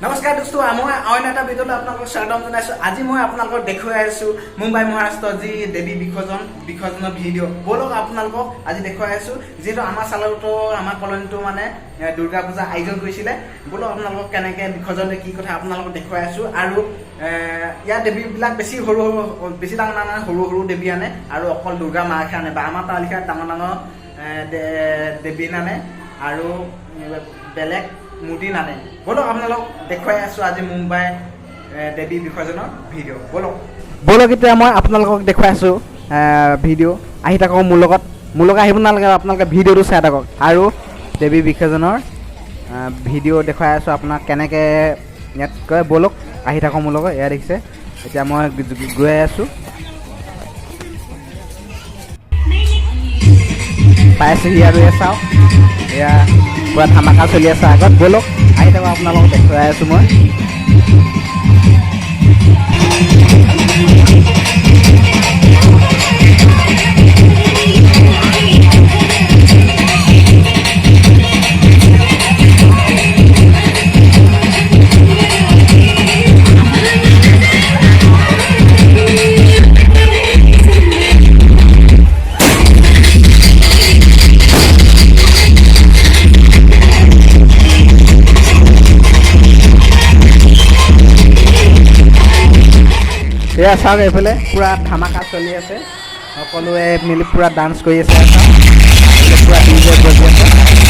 नमस्कार दोस्तों मैं अन एटा भिडिओ आपलोक स्वागतम जनाइছো আজি মই আপোনালোকক দেখুৱাই আছো মুম্বাই মহাৰাষ্ট্ৰ যি দেৱী বিসৰ্জন ভিডিও বলক আপোনালোকক আজি দেখুৱাই আছো যেটো আমাৰ সালতো আমাৰ কলনীটো মানে দুৰ্গা পূজা আয়োজন কৰিছিলে বলক আপোনালোকক কেনেকে বিসৰ্জন কি কথা আপোনালোকক দেখুৱাই আছো আৰু ইয়া দেৱী বিলাক বেছি ডাঙৰ ডাঙৰ সৰু দেৱী আনে আৰু অকল দুৰ্গা মাকে আনে বা আমাৰ তালিকা ডাঙৰ ডাঙৰ দেৱী নানে আৰু বেলেগ মুদি নানে বলক আপোনালোক দেখুৱাই আছো আজি মুম্বাই দেৱী বিসৰ্জনৰ ভিডিও বলক এতিয়া মই আপোনালোকক দেখুৱাই আছো ভিডিও আহি থাকক মোৰ লগত আহিব নালাগে আপোনালোকে ভিডিওটো চাই থাকক আৰু দেৱী বিসৰ্জনৰ ভিডিও দেখুৱাই আছো আপোনাক কেনেকে ইয়াত কয় বলক আহি থাকক মোৰ লগত এয়া দেখিছে এতিয়া মই গৈ আছো পাইছেহি আৰু এয়া চাওক এয়া পুৰা ধামাকা চলি আছে আগত বলক আহি থাকক আপোনালোকক দেখুৱাই আছো মই এয়া চাওক এইফালে পুৰা ধামাকা চলি আছে সকলোৱে মিলি পুৰা ডান্স কৰি আছে পুৰা ডিজে বজি আছে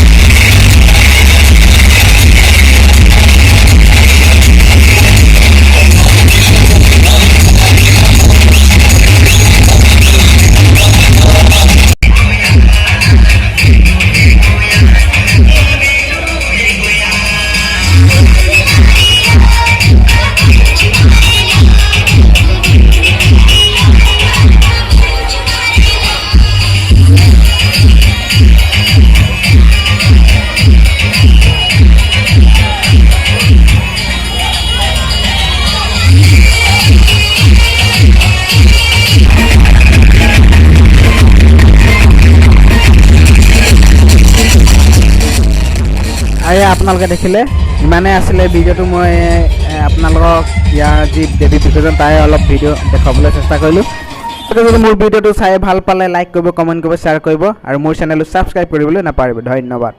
আপোনালোকে দেখিলে ইমানে আছিলে ভিডিওটো মই আপোনালোকক ইয়াৰ যি দেৱী বিসৰ্জন তাই অলপ ভিডিও দেখাবলৈ চেষ্টা কৰিলোঁ যদি মোৰ ভিডিওটো চাই ভাল পালে লাইক কৰিব কমেণ্ট কৰিব শ্বেয়াৰ কৰিব আৰু মোৰ চেনেলটো ছাবস্ক্ৰাইব কৰিবলৈ নাপাহৰিব ধন্যবাদ।